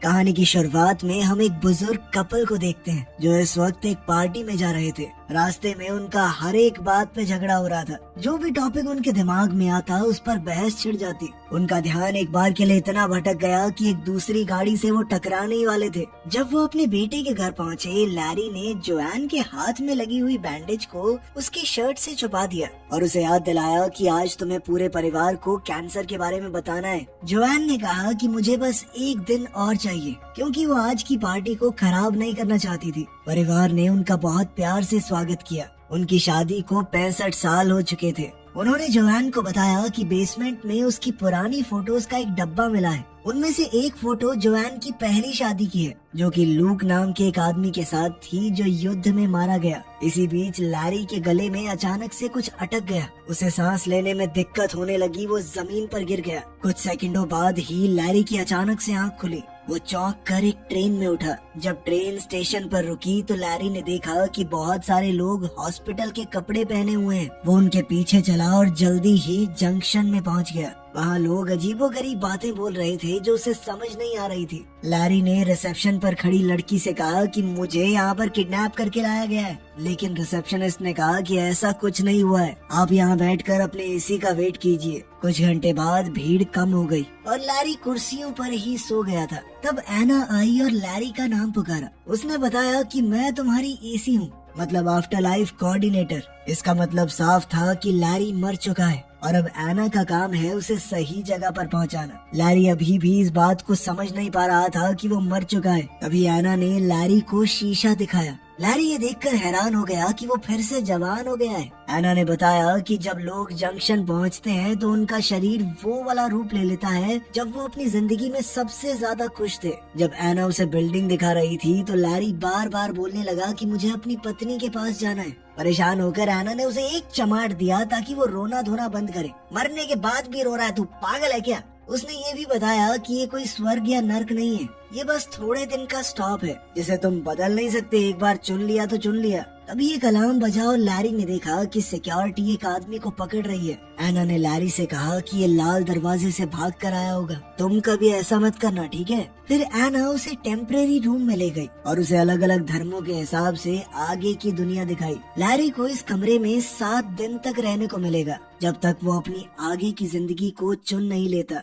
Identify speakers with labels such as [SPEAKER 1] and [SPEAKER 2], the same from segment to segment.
[SPEAKER 1] कहानी की शुरुआत में हम एक बुजुर्ग कपल को देखते हैं जो इस वक्त एक पार्टी में जा रहे थे। रास्ते में उनका हर एक बात पे झगड़ा हो रहा था। जो भी टॉपिक उनके दिमाग में आता उस पर बहस छिड़ जाती। उनका ध्यान एक बार के लिए इतना भटक गया कि एक दूसरी गाड़ी से वो टकराने ही वाले थे। जब वो अपने बेटे के घर पहुँचे, लैरी ने जोआन के हाथ में लगी हुई बैंडेज को उसकी शर्ट से छुपा दिया और उसे याद दिलाया कि आज तुम्हें पूरे परिवार को कैंसर के बारे में बताना है। जोआन ने कहा कि मुझे बस एक दिन और चाहिए, क्योंकि वो आज की पार्टी को खराब नहीं करना चाहती थी। परिवार ने उनका बहुत प्यार से स्वागत किया। उनकी शादी को 65 साल हो चुके थे। उन्होंने जोआन को बताया कि बेसमेंट में उसकी पुरानी फोटोज का एक डब्बा मिला है। उनमें से एक फोटो जोआन की पहली शादी की है, जो कि लूक नाम के एक आदमी के साथ थी जो युद्ध में मारा गया। इसी बीच लैरी के गले में अचानक से कुछ अटक गया। उसे सांस लेने में दिक्कत होने लगी। वो जमीन पर गिर गया। कुछ सेकंडों बाद ही लैरी की अचानक से आंख खुली। वो चौंक कर एक ट्रेन में उठा। जब ट्रेन स्टेशन पर रुकी तो लैरी ने देखा कि बहुत सारे लोग हॉस्पिटल के कपड़े पहने हुए हैं। वो उनके पीछे चला और जल्दी ही जंक्शन में पहुंच गया। वहाँ लोग अजीबोगरीब बातें बोल रहे थे जो उसे समझ नहीं आ रही थी। लैरी ने रिसेप्शन पर खड़ी लड़की से कहा कि मुझे यहाँ पर किडनैप करके लाया गया है, लेकिन रिसेप्शनिस्ट ने कहा कि ऐसा कुछ नहीं हुआ है। आप यहाँ बैठकर अपने एसी का वेट कीजिए। कुछ घंटे बाद भीड़ कम हो गई और लैरी कुर्सियों पर ही सो गया था। तब एना आई और लैरी का नाम पुकारा। उसने बताया कि मैं तुम्हारी एसी हूँ, मतलब आफ्टर लाइफ कोऑर्डिनेटर। इसका मतलब साफ था कि लैरी मर चुका है और अब एना का काम है उसे सही जगह पर पहुंचाना। लैरी अभी भी इस बात को समझ नहीं पा रहा था कि वो मर चुका है। तभी एना ने लैरी को शीशा दिखाया। लैरी ये देखकर हैरान हो गया कि वो फिर से जवान हो गया है। एना ने बताया कि जब लोग जंक्शन पहुंचते हैं तो उनका शरीर वो वाला रूप ले लेता है जब वो अपनी जिंदगी में सबसे ज्यादा खुश थे। जब एना उसे बिल्डिंग दिखा रही थी तो लैरी बार बार बोलने लगा कि मुझे अपनी पत्नी के पास जाना है। परेशान होकर एना ने उसे एक चमाट दिया ताकि वो रोना धोना बंद करे। मरने के बाद भी रो रहा है, तू पागल है क्या? उसने ये भी बताया कि ये कोई स्वर्ग या नर्क नहीं है, ये बस थोड़े दिन का स्टॉप है जिसे तुम बदल नहीं सकते। एक बार चुन लिया तो चुन लिया। तभी एक अलार्म बजा और लैरी ने देखा कि सिक्योरिटी एक आदमी को पकड़ रही है। एना ने लैरी से कहा कि ये लाल दरवाजे से भाग कर आया होगा, तुम कभी ऐसा मत करना, ठीक है? फिर एना उसे टेम्परेरी रूम में ले गई और उसे अलग अलग धर्मों के हिसाब से आगे की दुनिया दिखाई। लैरी को इस कमरे में 7 दिन तक रहने को मिलेगा, जब तक वो अपनी आगे की जिंदगी को चुन नहीं लेता।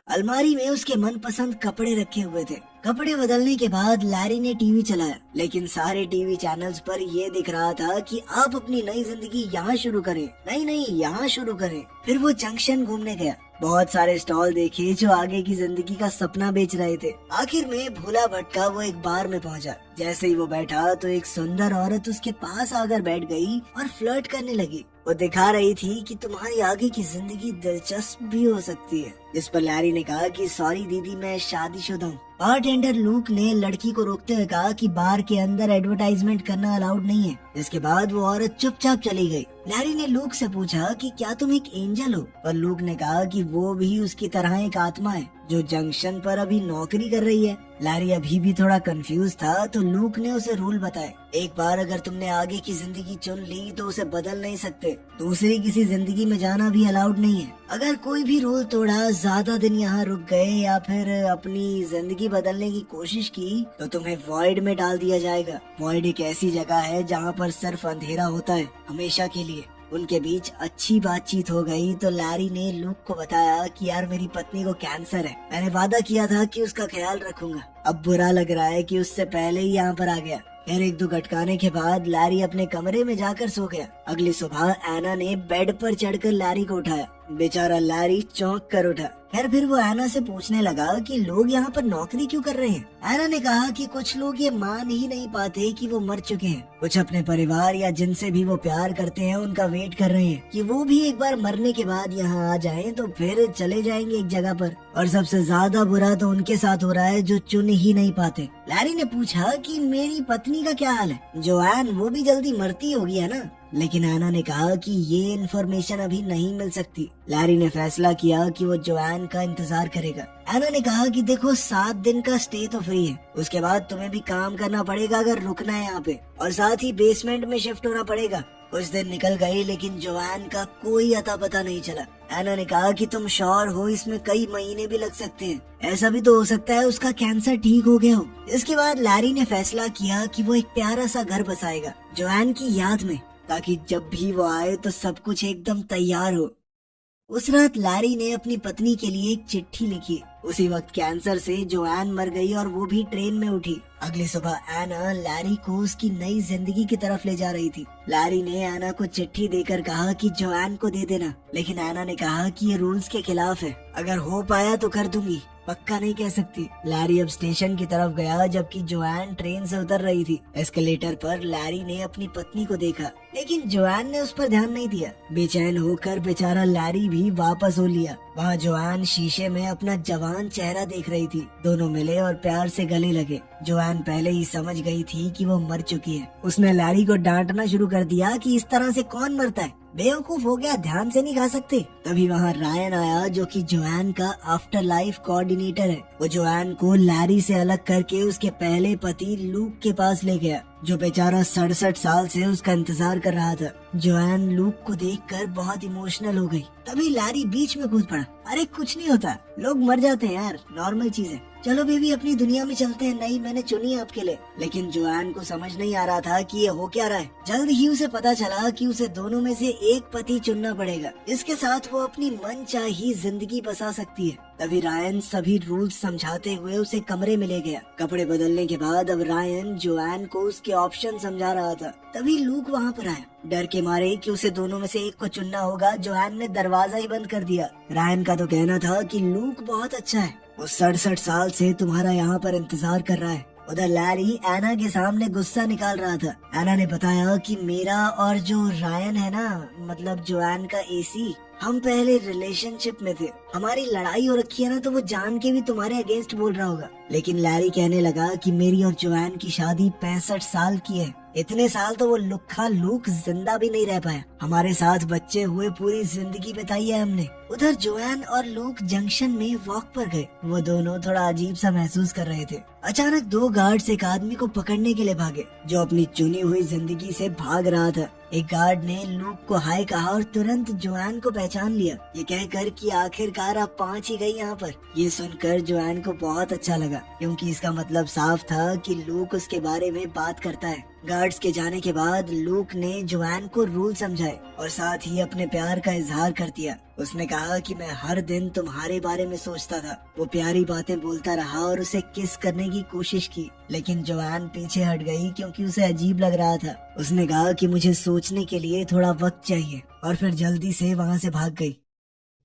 [SPEAKER 1] अलमारी में उसके मनपसंद कपड़े रखे हुए थे। कपड़े बदलने के बाद लैरी ने टीवी चलाया, लेकिन सारे टीवी चैनल्स पर ये दिख रहा था कि आप अपनी नई जिंदगी यहाँ शुरू करें, नहीं यहाँ शुरू करें। फिर वो जंक्शन घूमने गया। बहुत सारे स्टॉल देखे जो आगे की जिंदगी का सपना बेच रहे थे। आखिर में भूला भटका वो एक बार में पहुंचा। जैसे ही वो बैठा तो एक सुंदर औरत उसके पास आकर बैठ गई और फ्लर्ट करने लगी। वो दिखा रही थी कि तुम्हारी आगे की जिंदगी दिलचस्प भी हो सकती है। जिस पर लैरी ने कहा कि सॉरी दीदी, मैं शादीशुदा हूँ। बारटेंडर लूक ने लड़की को रोकते हुए कहा कि बार के अंदर एडवर्टाइजमेंट करना अलाउड नहीं है। जिसके बाद वो औरत चुपचाप चली गई। लैरी ने लूक से पूछा कि क्या तुम एक एंजल हो? पर लूक ने कहा कि वो भी उसकी तरह एक आत्मा है जो जंक्शन पर अभी नौकरी कर रही है। लैरी अभी भी थोड़ा कंफ्यूज था तो लूक ने उसे रूल बताए। एक बार अगर तुमने आगे की जिंदगी चुन ली तो उसे बदल नहीं सकते। दूसरी किसी जिंदगी में जाना भी अलाउड नहीं है। अगर कोई भी रूल तोड़ा, ज्यादा दिन यहाँ रुक गए या फिर अपनी जिंदगी बदलने की कोशिश की तो तुम्हें वॉइड में डाल दिया जाएगा। वॉइड एक ऐसी जगह है जहाँ पर सिर्फ अंधेरा होता है, हमेशा के लिए। उनके बीच अच्छी बातचीत हो गई तो लैरी ने लूक को बताया कि यार मेरी पत्नी को कैंसर है, मैंने वादा किया था कि उसका ख्याल रखूंगा। अब बुरा लग रहा है कि उससे पहले ही यहाँ पर आ गया। फिर एक दो गटकाने के बाद लैरी अपने कमरे में जाकर सो गया। अगली सुबह एना ने बेड पर चढ़कर लैरी को उठाया। बेचारा लैरी चौंक कर उठा। फिर वो एना से पूछने लगा कि लोग यहाँ पर नौकरी क्यों कर रहे हैं। एना ने कहा कि कुछ लोग ये मान ही नहीं पाते कि वो मर चुके हैं। कुछ अपने परिवार या जिनसे भी वो प्यार करते हैं उनका वेट कर रहे हैं कि वो भी एक बार मरने के बाद यहाँ आ जाएं तो फिर चले जाएंगे एक जगह पर। और सबसे ज्यादा बुरा तो उनके साथ हो रहा है जो चुन ही नहीं पाते। लैरी ने पूछा कि मेरी पत्नी का क्या हाल है? जोआन वो भी जल्दी मरती होगी है ना? लेकिन एना ने कहा कि ये इन्फॉर्मेशन अभी नहीं मिल सकती। लैरी ने फैसला किया कि वो जोआन का इंतजार करेगा। एना ने कहा कि देखो 7 दिन का स्टे तो फ्री है, उसके बाद तुम्हें भी काम करना पड़ेगा अगर रुकना है यहाँ पे, और साथ ही बेसमेंट में शिफ्ट होना पड़ेगा। कुछ दिन निकल गए लेकिन जोआन का कोई अता पता नहीं चला। एना ने कहा कि तुम श्योर हो, इसमें कई महीने भी लग सकते हैं, ऐसा भी तो हो सकता है उसका कैंसर ठीक हो गया हो। इसके बाद लैरी ने फैसला किया कि वो एक प्यारा सा घर बसाएगा जोआन की याद में, ताकि जब भी वो आए तो सब कुछ एकदम तैयार हो। उस रात लैरी ने अपनी पत्नी के लिए एक चिट्ठी लिखी। उसी वक्त कैंसर से जोआन मर गई और वो भी ट्रेन में उठी। अगली सुबह एना लैरी को उसकी नई जिंदगी की तरफ ले जा रही थी। लैरी ने एना को चिट्ठी देकर कहा कि जोआन को दे देना, लेकिन एना ने कहा कि ये रूल्स के खिलाफ है, अगर हो पाया तो कर दूंगी, पक्का नहीं कह सकती। लैरी अब स्टेशन की तरफ गया जबकि जोआन ट्रेन से उतर रही थी। एस्केलेटर पर लैरी ने अपनी पत्नी को देखा, लेकिन जोआन ने उस पर ध्यान नहीं दिया। बेचैन होकर बेचारा लैरी भी वापस हो लिया। वहाँ जोआन शीशे में अपना जवान चेहरा देख रही थी। दोनों मिले और प्यार से गले लगे। जोआन पहले ही समझ गई थी कि वो मर चुकी है। उसने लैरी को डांटना शुरू कर दिया कि इस तरह से कौन मरता है, बेवकूफ हो गया, ध्यान से नहीं खा सकते। तभी वहाँ रायन आया जो कि जोआन का आफ्टर लाइफ कोऑर्डिनेटर है। वो जोआन को लैरी से अलग करके उसके पहले पति लूक के पास ले गया, जो बेचारा 67 साल से उसका इंतजार कर रहा था। जोआन लूक को देखकर बहुत इमोशनल हो गई। तभी लैरी बीच में कूद पड़ा। अरे कुछ नहीं होता, लोग मर जाते हैं यार, नॉर्मल चीज है, चलो बेबी अपनी दुनिया में चलते हैं, नहीं मैंने चुनी है आपके लिए। लेकिन जोआन को समझ नहीं आ रहा था कि ये हो क्या रहा है। जल्द ही उसे पता चला कि उसे दोनों में से एक पति चुनना पड़ेगा, इसके साथ वो अपनी मनचाही जिंदगी बसा सकती है। तभी रायन सभी रूल्स समझाते हुए उसे कमरे में ले गया। कपड़े बदलने के बाद अब रायन जोआन को उसके ऑप्शन समझा रहा था। तभी लूक वहाँ पर आया। डर के मारे कि उसे दोनों में से एक को चुनना होगा, जोआन ने दरवाजा ही बंद कर दिया। रायन का तो कहना था कि लूक बहुत अच्छा है, वो 67 साल से तुम्हारा यहाँ पर इंतजार कर रहा है। उधर लैरी एना के सामने गुस्सा निकाल रहा था। एना ने बताया कि मेरा और जो रायन है ना, मतलब जोआन का एसी, हम पहले रिलेशनशिप में थे, हमारी लड़ाई हो रखी है ना, तो वो जान के भी तुम्हारे अगेंस्ट बोल रहा होगा। लेकिन लैरी कहने लगा कि मेरी और जोआन की शादी 65 साल की है, इतने साल तो वो लुक्खा लूक जिंदा भी नहीं रह पाया, हमारे साथ बच्चे हुए पूरी जिंदगी बिताई है हमने। उधर जोआन और लूक जंक्शन में वॉक पर गए। वो दोनों थोड़ा अजीब सा महसूस कर रहे थे। अचानक 2 गार्ड्स एक आदमी को पकड़ने के लिए भागे, जो अपनी चुनी हुई जिंदगी से भाग रहा था। एक गार्ड ने लूक को हाय कहा और तुरंत जोआन को पहचान लिया, ये कहकर कि आखिरकार आप पहुंच ही गई यहाँ पर। ये सुनकर जोआन को बहुत अच्छा लगा, क्योंकि इसका मतलब साफ था कि लूक उसके बारे में बात करता है। गार्ड्स के जाने के बाद लूक ने जोआन को रूल समझाए और साथ ही अपने प्यार का इजहार कर दिया। उसने कहा कि मैं हर दिन तुम्हारे बारे में सोचता था। वो प्यारी बातें बोलता रहा और उसे किस करने की कोशिश की, लेकिन जोआन पीछे हट गई क्योंकि उसे अजीब लग रहा था। उसने कहा कि मुझे सोचने के लिए थोड़ा वक्त चाहिए और फिर जल्दी से वहाँ से भाग गई।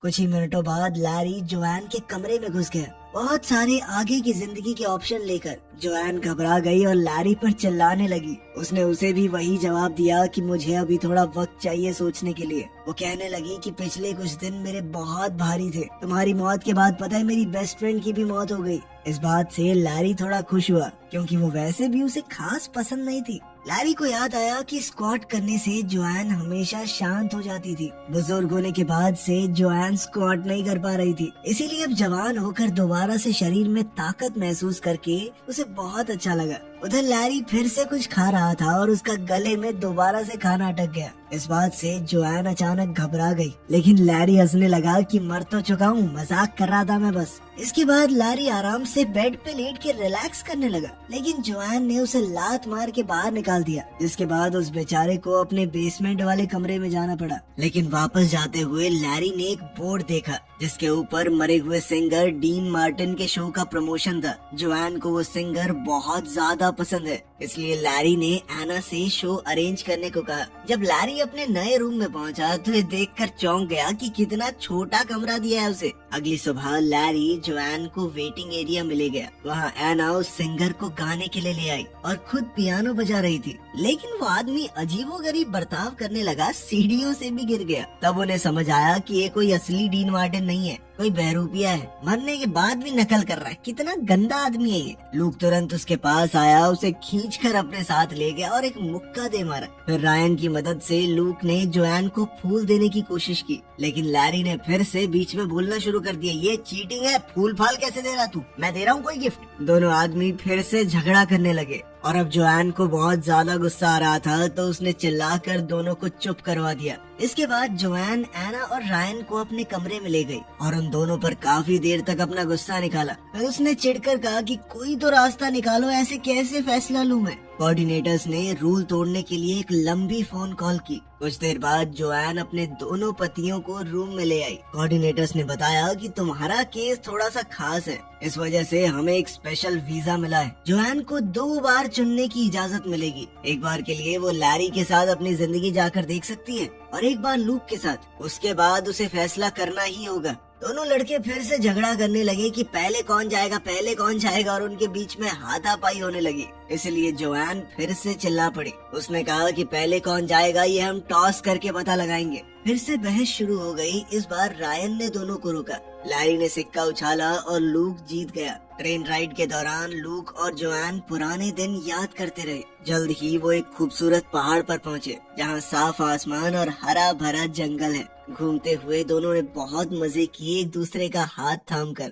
[SPEAKER 1] कुछ ही मिनटों बाद लैरी जोआन के कमरे में घुस गया, बहुत सारे आगे की जिंदगी के ऑप्शन लेकर। जोआन घबरा गई और लैरी पर चिल्लाने लगी। उसने उसे भी वही जवाब दिया कि मुझे अभी थोड़ा वक्त चाहिए सोचने के लिए। वो कहने लगी कि पिछले कुछ दिन मेरे बहुत भारी थे, तुम्हारी मौत के बाद पता है मेरी बेस्ट फ्रेंड की भी मौत हो गई। इस बात से लैरी थोड़ा खुश हुआ, क्योंकि वो वैसे भी उसे खास पसंद नहीं थी। लैरी को याद आया कि स्क्वाट करने से जोआन हमेशा शांत हो जाती थी। बुजुर्ग होने के बाद से जोआन स्क्वाट नहीं कर पा रही थी, इसीलिए अब जवान होकर दोबारा से शरीर में ताकत महसूस करके उसे बहुत अच्छा लगा। उधर लैरी फिर से कुछ खा रहा था और उसका गले में दोबारा से खाना अटक गया। इस बात से जोआन अचानक घबरा गई, लेकिन लैरी हंसने लगा कि मर तो चुका हूँ, मजाक कर रहा था मैं बस। इसके बाद लैरी आराम से बेड पे लेट के रिलैक्स करने लगा, लेकिन जोआन ने उसे लात मार के बाहर निकाल दिया, जिसके बाद उस बेचारे को अपने बेसमेंट वाले कमरे में जाना पड़ा। लेकिन वापस जाते हुए लैरी ने एक बोर्ड देखा, जिसके ऊपर मरे हुए सिंगर डीन मार्टिन के शो का प्रमोशन था। जोआन को वो सिंगर बहुत ज्यादा पसंद है, इसलिए लैरी ने एना से शो अरेंज करने को कहा। जब लैरी अपने नए रूम में पहुंचा तो ये देखकर चौंक गया कि कितना छोटा कमरा दिया है उसे। अगली सुबह लैरी जोआन को वेटिंग एरिया में ले गया। वहाँ एना उस सिंगर को गाने के लिए ले आई और खुद पियानो बजा रही थी, लेकिन वो आदमी अजीबोगरीब बर्ताव करने लगा, सीढ़ियों से भी गिर गया। तब उन्हें समझ आया कि ये कोई असली डीन मार्टिन नहीं है, कोई बहरूपिया है, मरने के बाद भी नकल कर रहा है। कितना गंदा आदमी है ये। लूक तुरंत उसके पास आया, उसे खींचकर अपने साथ ले गया और एक मुक्का दे मारा। फिर रायन की मदद से लूक ने जोआन को फूल देने की कोशिश की, लेकिन लैरी ने फिर से बीच में बोलना शुरू कर दिया, ये चीटिंग है, फूल फाल कैसे दे रहा तू, मैं दे रहा हूँ कोई गिफ्ट। दोनों आदमी फिर से झगड़ा करने लगे। और अब जोआन को बहुत ज्यादा गुस्सा आ रहा था तो उसने चिल्लाकर दोनों को चुप करवा दिया। इसके बाद जोआन एना और रायन को अपने कमरे में ले गई और उन दोनों पर काफी देर तक अपना गुस्सा निकाला। फिर उसने चिढ़कर कहा कि कोई तो रास्ता निकालो, ऐसे कैसे फैसला लूं मैं। कोऑर्डिनेटर्स ने रूल तोड़ने के लिए एक लंबी फोन कॉल की। कुछ देर बाद जोआन अपने दोनों पतियों को रूम में ले आई। कोऑर्डिनेटर्स ने बताया कि तुम्हारा केस थोड़ा सा खास है, इस वजह से हमें एक स्पेशल वीजा मिला है। जोआन को 2 बार चुनने की इजाजत मिलेगी। एक बार के लिए वो लैरी के साथ अपनी जिंदगी जाकर देख सकती है और एक बार लूक के साथ। उसके बाद उसे फैसला करना ही होगा। दोनों लड़के फिर से झगड़ा करने लगे कि पहले कौन जाएगा और उनके बीच में हाथापाई होने लगी। इसलिए जोआन फिर से चिल्ला पड़ी। उसने कहा कि पहले कौन जाएगा ये हम टॉस करके पता लगाएंगे। फिर से बहस शुरू हो गई। इस बार रायन ने दोनों को रोका। लैरी ने सिक्का उछाला और लूक जीत गया। ट्रेन राइड के दौरान लूक और जोआन पुराने दिन याद करते रहे। जल्द ही वो एक खूबसूरत पहाड़ पर पहुँचे जहाँ साफ आसमान और हरा भरा जंगल है। घूमते हुए दोनों ने बहुत मजे किए एक दूसरे का हाथ थामकर।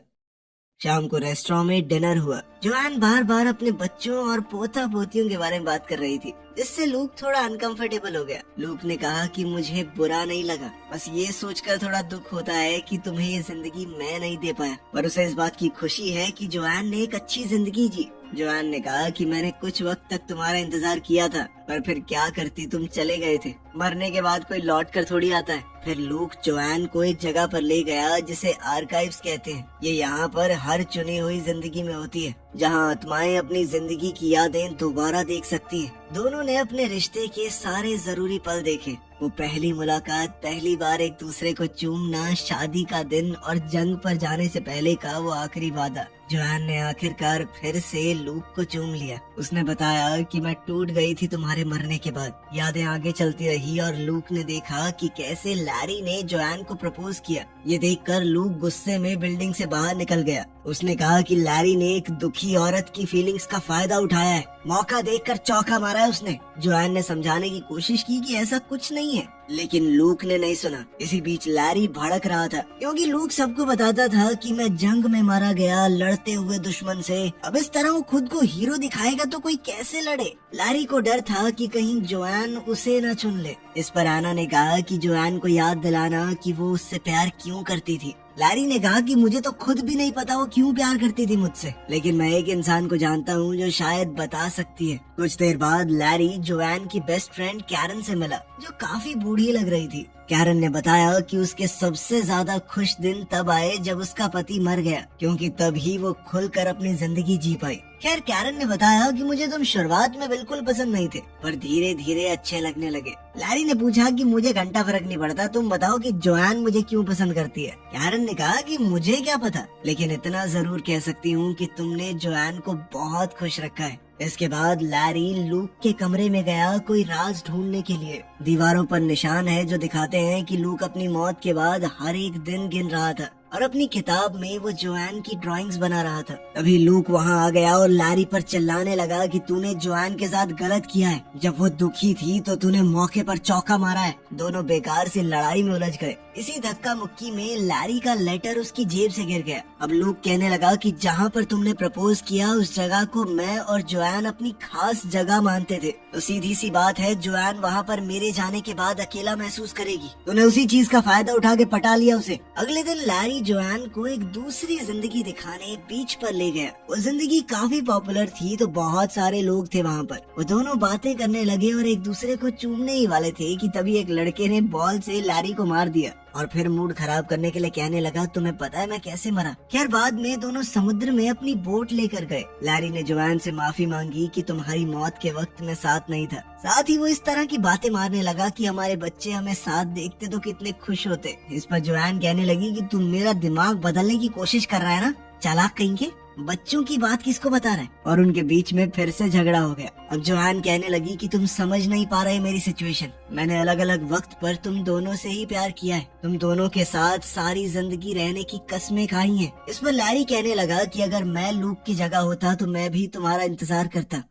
[SPEAKER 1] शाम को रेस्टोरेंट में डिनर हुआ। जोआन बार बार अपने बच्चों और पोता पोतियों के बारे में बात कर रही थी, जिससे लूक थोड़ा अनकंफर्टेबल हो गया। लूक ने कहा कि मुझे बुरा नहीं लगा, बस ये सोचकर थोड़ा दुख होता है कि तुम्हें ये जिंदगी मैं नहीं दे पाया, पर उसे इस बात की खुशी है कि जोआन ने एक अच्छी जिंदगी जी। जोआन ने कहा कि मैंने कुछ वक्त तक तुम्हारा इंतजार किया था, पर फिर क्या करती, तुम चले गए थे। मरने के बाद कोई लौट कर थोड़ी आता है। फिर लूक जोआन को एक जगह पर ले गया जिसे आर्काइव्स कहते हैं। ये यहाँ पर हर चुनी हुई जिंदगी में होती है, जहाँ आत्माएं अपनी जिंदगी की यादें दोबारा देख सकती हैं। दोनों ने अपने रिश्ते के सारे जरूरी पल देखे। वो पहली मुलाकात, पहली बार एक दूसरे को चूमना, शादी का दिन और जंग पर जाने से पहले का वो आखिरी वादा। जोआन ने आखिरकार फिर से लूक को चूम लिया। उसने बताया कि मैं टूट गई थी तुम्हारे मरने के बाद। यादें आगे चलती रही और लूक ने देखा कि कैसे लैरी ने जोआन को प्रपोज किया। ये देखकर लूक गुस्से में बिल्डिंग से बाहर निकल गया। उसने कहा कि लैरी ने एक दुखी औरत की फीलिंग्स का फायदा उठाया है। मौका देखकर चौका मारा है उसने। जोआन ने समझाने की कोशिश की कि ऐसा कुछ नहीं है, लेकिन लूक ने नहीं सुना। इसी बीच लैरी भड़क रहा था, क्योंकि लूक सबको बताता था कि मैं जंग में मारा गया लड़ते हुए दुश्मन से। अब इस तरह वो खुद को हीरो दिखाएगा तो कोई कैसे लड़े। लैरी को डर था कि कहीं जोआन उसे न चुन ले। इस पर आना ने कहा कि जोआन को याद दिलाना कि वो उससे प्यार क्यों करती थी। लैरी ने कहा कि मुझे तो खुद भी नहीं पता वो क्यों प्यार करती थी मुझसे, लेकिन मैं एक इंसान को जानता हूँ जो शायद बता सकती है। कुछ देर बाद लैरी जोआन की बेस्ट फ्रेंड कैरन से मिला, जो काफी बूढ़ी लग रही थी। कैरन ने बताया कि उसके सबसे ज्यादा खुश दिन तब आए जब उसका पति मर गया, क्योंकि तभी वो खुलकर अपनी जिंदगी जी पाई। खैर, कैरन ने बताया कि मुझे तुम शुरुआत में बिल्कुल पसंद नहीं थे, पर धीरे धीरे अच्छे लगने लगे। लैरी ने पूछा कि मुझे घंटा फर्क नहीं पड़ता, तुम बताओ कि जोआन मुझे क्यों पसंद करती है। कैरन ने कहा कि मुझे क्या पता, लेकिन इतना जरूर कह सकती हूँ कि तुमने जोआन को बहुत खुश रखा है। इसके बाद लैरी लूक के कमरे में गया कोई राज ढूंढने के लिए। दीवारों पर निशान है जो दिखाते हैं कि लूक अपनी मौत के बाद हर एक दिन गिन रहा था और अपनी किताब में वो जोआन की ड्राइंग्स बना रहा था। तभी लूक वहाँ आ गया और लैरी पर चिल्लाने लगा कि तूने जोआन के साथ गलत किया है। जब वो दुखी थी तो तूने मौके पर चौका मारा है। दोनों बेकार से लड़ाई में उलझ गए। इसी धक्का मुक्की में लैरी का लेटर उसकी जेब से गिर गया। अब लूक कहने लगा कि जहाँ पर तुमने प्रपोज किया उस जगह को मैं और जोआन अपनी खास जगह मानते थे, तो सीधी सी बात है जोआन वहाँ पर मेरे जाने के बाद अकेला महसूस करेगी। तूने उसी चीज का फायदा उठा के पटा लिया उसे। अगले दिन लैरी जोआन को एक दूसरी जिंदगी दिखाने बीच पर ले गया। वो जिंदगी काफी पॉपुलर थी तो बहुत सारे लोग थे वहाँ पर। वो दोनों बातें करने लगे और एक दूसरे को चूमने ही वाले थे कि तभी एक लड़के ने बॉल से लैरी को मार दिया और फिर मूड खराब करने के लिए कहने लगा, तुम्हें पता है मैं कैसे मरा। खैर, बाद में दोनों समुद्र में अपनी बोट लेकर गए। लैरी ने जोआन से माफी मांगी कि तुम्हारी मौत के वक्त मैं साथ नहीं था। साथ ही वो इस तरह की बातें मारने लगा कि हमारे बच्चे हमें साथ देखते तो कितने खुश होते। इस पर जोआन कहने लगी कि तुम मेरा दिमाग बदलने की कोशिश कर रहा है ना, चालाक कहीं के, बच्चों की बात किसको बता रहे। और उनके बीच में फिर से झगड़ा हो गया। अब जोआन कहने लगी कि तुम समझ नहीं पा रहे मेरी सिचुएशन। मैंने अलग अलग वक्त पर तुम दोनों से ही प्यार किया है। तुम दोनों के साथ सारी जिंदगी रहने की कसमें खाई हैं। इस पर लैरी कहने लगा कि अगर मैं लूक की जगह होता तो मैं भी तुम्हारा इंतजार करता।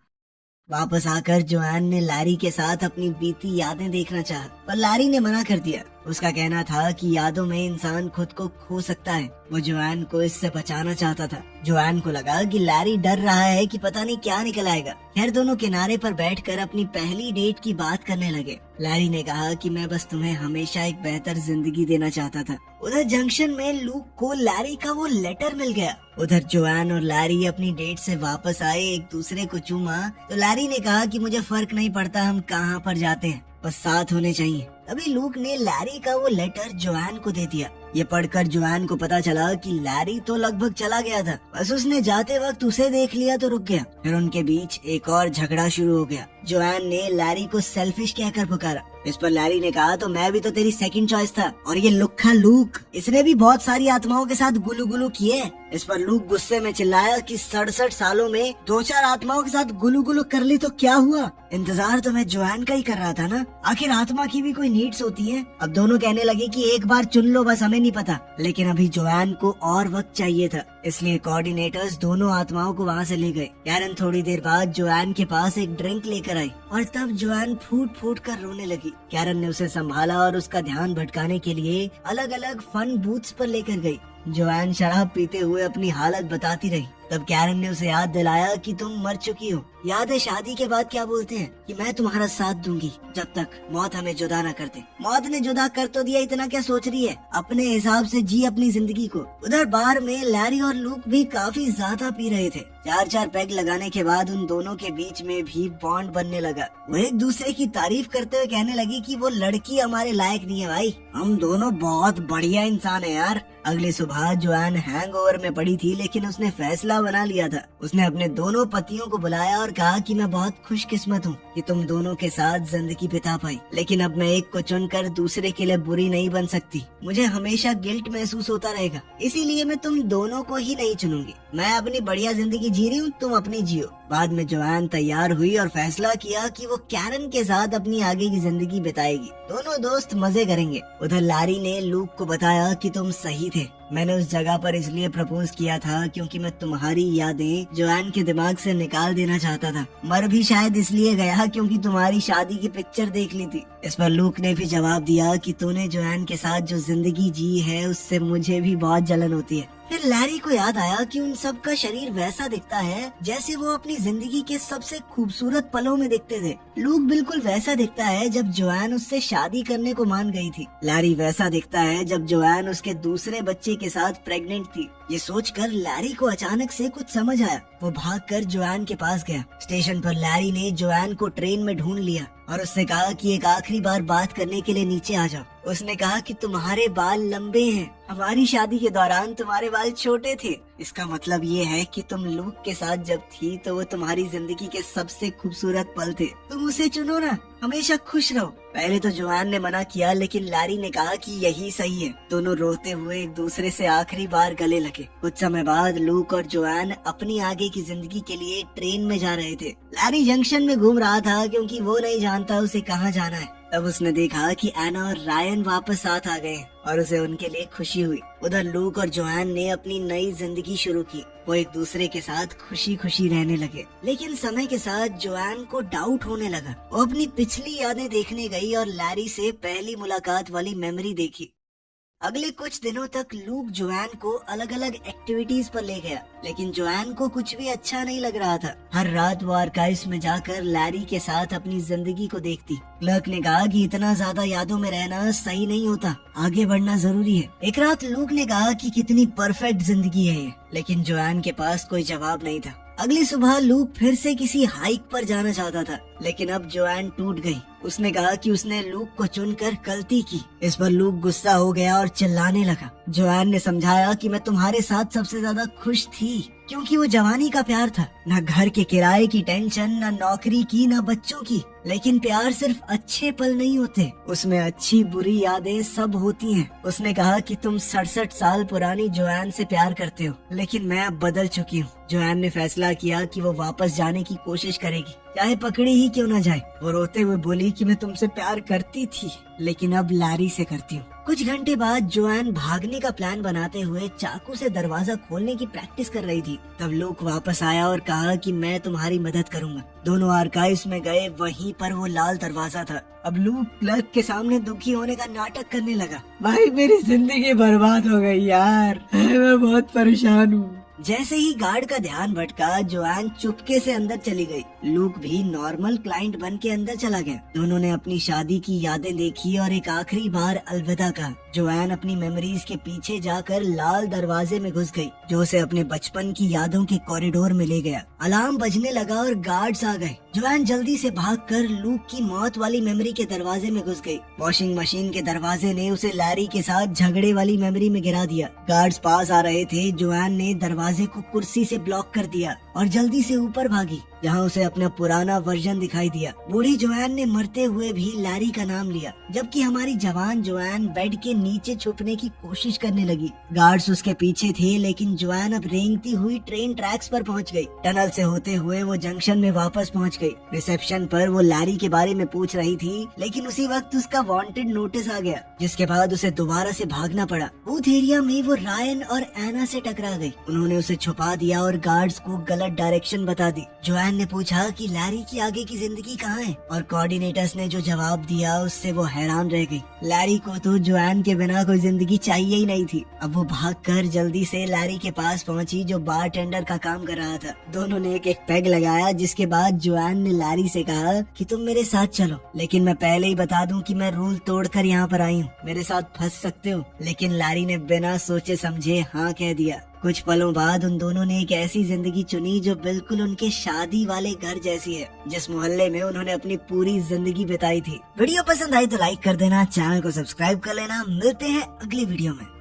[SPEAKER 1] वापस आकर जोआन ने लैरी के साथ अपनी बीती यादें देखना चाहा, पर लैरी ने मना कर दिया। उसका कहना था कि यादों में इंसान खुद को खो सकता है। वो जोआन को इससे बचाना चाहता था। जोआन को लगा कि लैरी डर रहा है कि पता नहीं क्या निकल आएगा। खैर दोनों किनारे पर बैठकर अपनी पहली डेट की बात करने लगे। लैरी ने कहा कि मैं बस तुम्हें हमेशा एक बेहतर जिंदगी देना चाहता था। उधर जंक्शन में लूक को लैरी का वो लेटर मिल गया। उधर जोआन और लैरी अपनी डेट से वापस आए, एक दूसरे को चूमा तो लैरी ने कहा कि मुझे फर्क नहीं पड़ता हम कहाँ पर जाते हैं, बस साथ होने चाहिए। तभी लूक ने लैरी का वो लेटर जोआन को दे दिया। ये पढ़कर जोआन को पता चला कि लैरी तो लगभग चला गया था, बस उसने जाते वक्त उसे देख लिया तो रुक गया। फिर उनके बीच एक और झगड़ा शुरू हो गया। जोआन ने लैरी को सेल्फिश कहकर पुकारा। इस पर लैरी ने कहा तो मैं भी तो तेरी सेकंड चॉइस था, और ये लुक्खा लूक इसने भी बहुत सारी आत्माओं के साथ गुलू गुलू किए। इस पर लूक गुस्से में चिल्लाया कि 67 सालों में 2-4 आत्माओं के साथ गुलू गुलू कर ली तो क्या हुआ, इंतजार तो मैं जोआन का ही कर रहा था ना, आखिर आत्मा की भी कोई नीड्स होती है। अब दोनों कहने लगे कि एक बार चुन लो, बस हमें नहीं पता। लेकिन अभी जोआन को और वक्त चाहिए था, इसलिए कोऑर्डिनेटर्स दोनों आत्माओं को वहाँ से ले गए। कैरन थोड़ी देर बाद जोआन के पास एक ड्रिंक लेकर आई और तब जोआन फूट फूट कर रोने लगी। कैरन ने उसे संभाला और उसका ध्यान भटकाने के लिए अलग अलग फन बूथ्स पर लेकर गई। जोआन शराब पीते हुए अपनी हालत बताती रही। तब कैरन ने उसे याद दिलाया कि तुम मर चुकी हो। याद है शादी के बाद क्या बोलते हैं कि मैं तुम्हारा साथ दूंगी जब तक मौत हमें जुदा न कर दे। मौत ने जुदा कर तो दिया, इतना क्या सोच रही है, अपने हिसाब से जी अपनी जिंदगी को। उधर बार में लैरी और लूक भी काफी ज्यादा पी रहे थे। 4-4 पैग लगाने के बाद उन दोनों के बीच में भी बॉन्ड बनने लगा। वो एक दूसरे की तारीफ करते हुए कहने लगी कि वो लड़की हमारे लायक नहीं है भाई, हम दोनों बहुत बढ़िया इंसान है यार। अगली सुबह जोआन हैंगओवर में पड़ी थी, लेकिन उसने फैसला बना लिया था। उसने अपने दोनों पतियों को बुलाया और कहा कि मैं बहुत खुशकिस्मत हूँ कि तुम दोनों के साथ जिंदगी बिता पाई, लेकिन अब मैं एक को चुनकर दूसरे के लिए बुरी नहीं बन सकती। मुझे हमेशा गिल्ट महसूस होता रहेगा, इसीलिए मैं तुम दोनों को ही नहीं चुनूंगी। मैं अपनी बढ़िया जिंदगी जी रही हूँ, तुम अपनी जियो। बाद में जोआन तैयार हुई और फैसला किया कि वो कैरन के साथ अपनी आगे की जिंदगी बिताएगी। दोनों दोस्त मजे करेंगे। उधर लैरी ने लूक को बताया कि तुम सही थे, मैंने उस जगह पर इसलिए प्रपोज किया था क्योंकि मैं तुम्हारी यादें जोआन के दिमाग से निकाल देना चाहता था। मर भी शायद इसलिए गया क्योंकि तुम्हारी शादी की पिक्चर देख ली थी। इस पर लूक ने भी जवाब दिया कि तूने जोआन के साथ जो जिंदगी जी है उससे मुझे भी बहुत जलन होती है। फिर लैरी को याद आया कि उन सब का शरीर वैसा दिखता है जैसे वो अपनी जिंदगी के सबसे खूबसूरत पलों में दिखते थे। लूक बिल्कुल वैसा दिखता है जब जोआन उससे शादी करने को मान गई थी। लैरी वैसा दिखता है जब जोआन उसके दूसरे बच्चे के साथ प्रेग्नेंट थी। ये सोचकर लैरी को अचानक से कुछ समझ आया। वो भागकर जोआन के पास गया। स्टेशन पर लैरी ने जोआन को ट्रेन में ढूंढ लिया और उससे कहा कि एक आखिरी बार बात करने के लिए नीचे आ जाओ। उसने कहा कि तुम्हारे बाल लंबे हैं, हमारी शादी के दौरान तुम्हारे बाल छोटे थे। इसका मतलब ये है कि तुम लूक के साथ जब थी तो वो तुम्हारी जिंदगी के सबसे खूबसूरत पल थे। तुम उसे चुनो ना, हमेशा खुश रहो। पहले तो जोआन ने मना किया, लेकिन लैरी ने कहा कि यही सही है। दोनों रोते हुए एक दूसरे से आखिरी बार गले लगे। कुछ समय बाद लूक और जोआन अपनी आगे की जिंदगी के लिए ट्रेन में जा रहे थे। लैरी जंक्शन में घूम रहा था क्योंकि वो नहीं जानता उसे कहाँ जाना है। तब उसने देखा कि एना और रायन वापस साथ आ गए और उसे उनके लिए खुशी हुई। उधर लूक और जोआन ने अपनी नई जिंदगी शुरू की। वो एक दूसरे के साथ खुशी खुशी रहने लगे। लेकिन समय के साथ जोआन को डाउट होने लगा। वो अपनी पिछली यादें देखने गई और लैरी से पहली मुलाकात वाली मेमोरी देखी। अगले कुछ दिनों तक लूक जोआन को अलग अलग एक्टिविटीज पर ले गया, लेकिन जोआन को कुछ भी अच्छा नहीं लग रहा था। हर रात वो आर्काइव्स में जाकर लैरी के साथ अपनी जिंदगी को देखती। क्लर्क ने कहा कि इतना ज्यादा यादों में रहना सही नहीं होता, आगे बढ़ना जरूरी है। एक रात लूक ने कहा कि कितनी परफेक्ट जिंदगी है ये, लेकिन जोआन के पास कोई जवाब नहीं था। अगली सुबह लूक फिर से किसी हाइक पर जाना चाहता था, लेकिन अब जोआन टूट गई। उसने कहा कि उसने लूक को चुनकर गलती की। इस पर लूक गुस्सा हो गया और चिल्लाने लगा। जोआन ने समझाया कि मैं तुम्हारे साथ सबसे ज्यादा खुश थी क्योंकि वो जवानी का प्यार था, न घर के किराए की टेंशन, न नौकरी की, न बच्चों की। लेकिन प्यार सिर्फ अच्छे पल नहीं होते, उसमें अच्छी बुरी यादें सब होती हैं। उसने कहा कि तुम 67 साल पुरानी जोआन से प्यार करते हो, लेकिन मैं अब बदल चुकी हूँ। जोआन ने फैसला किया कि वो वापस जाने की कोशिश करेगी, चाहे पकड़ी ही क्यों न जाए। वो रोते हुए बोली कि मैं तुमसे प्यार करती थी, लेकिन अब लैरी से करती हूँ। कुछ घंटे बाद जोआन भागने का प्लान बनाते हुए चाकू से दरवाजा खोलने की प्रैक्टिस कर रही थी। तब लूक वापस आया और कहा कि मैं तुम्हारी मदद करूंगा। दोनों आर्काइव्स में गए, वहीं पर वो लाल दरवाजा था। अब लूक क्लर्क के सामने दुखी होने का नाटक करने लगा। भाई मेरी जिंदगी बर्बाद हो गई यार, मैं बहुत परेशान हूँ। जैसे ही गार्ड का ध्यान भटका, जोआन चुपके से अंदर चली गई। लूक भी नॉर्मल क्लाइंट बन के अंदर चला गया। दोनों ने अपनी शादी की यादें देखी और एक आखिरी बार अलविदा कहा। जोआन अपनी मेमोरीज के पीछे जाकर लाल दरवाजे में घुस गई, जो उसे अपने बचपन की यादों के कॉरिडोर में ले गया। अलार्म बजने लगा और गार्ड्स आ गए। जोआन जल्दी से भागकर लूक की मौत वाली मेमोरी के दरवाजे में घुस गई। वॉशिंग मशीन के दरवाजे ने उसे लैरी के साथ झगड़े वाली मेमोरी में गिरा दिया। गार्ड्स पास आ रहे थे। जोआन ने दरवाजे को कुर्सी से ब्लॉक कर दिया और जल्दी से ऊपर भागी, जहाँ उसे अपना पुराना वर्जन दिखाई दिया। बूढ़ी जोआन ने मरते हुए भी लैरी का नाम लिया, जबकि हमारी जवान जोआन बेड के नीचे छुपने की कोशिश करने लगी। गार्ड्स उसके पीछे थे, लेकिन जोआन अब रेंगती हुई ट्रेन ट्रैक्स पर पहुंच गई। टनल से होते हुए वो जंक्शन में वापस पहुंच गई। रिसेप्शन पर वो लैरी के बारे में पूछ रही थी, लेकिन उसी वक्त उसका वांटेड नोटिस आ गया, जिसके बाद उसे दोबारा से भागना पड़ा। बूथ एरिया में वो रायन और एना से टकरा गई। उन्होंने उसे छुपा दिया और गार्ड्स को गलत डायरेक्शन बता दी। जोआन ने पूछा कि लैरी की आगे की जिंदगी कहाँ है, और कोऑर्डिनेटर्स ने जो जवाब दिया उससे वो हैरान रह गई। लैरी को तो जोआन के बिना कोई जिंदगी चाहिए ही नहीं थी। अब वो भागकर जल्दी से लैरी के पास पहुंची, जो बारटेंडर का काम कर रहा था। दोनों ने एक पेग लगाया, जिसके बाद जोआन ने लैरी से कहा कि तुम मेरे साथ चलो, लेकिन मैं पहले ही बता दूं कि मैं रूल तोड़कर यहाँ पर आई हूँ, मेरे साथ फंस सकते हो। लेकिन लैरी ने बिना सोचे समझे हाँ कह दिया। कुछ पलों बाद उन दोनों ने एक ऐसी जिंदगी चुनी जो बिल्कुल उनके शादी वाले घर जैसी है, जिस मोहल्ले में उन्होंने अपनी पूरी जिंदगी बिताई थी। वीडियो पसंद आई तो लाइक कर देना, चैनल को सब्सक्राइब कर लेना। मिलते हैं अगली वीडियो में।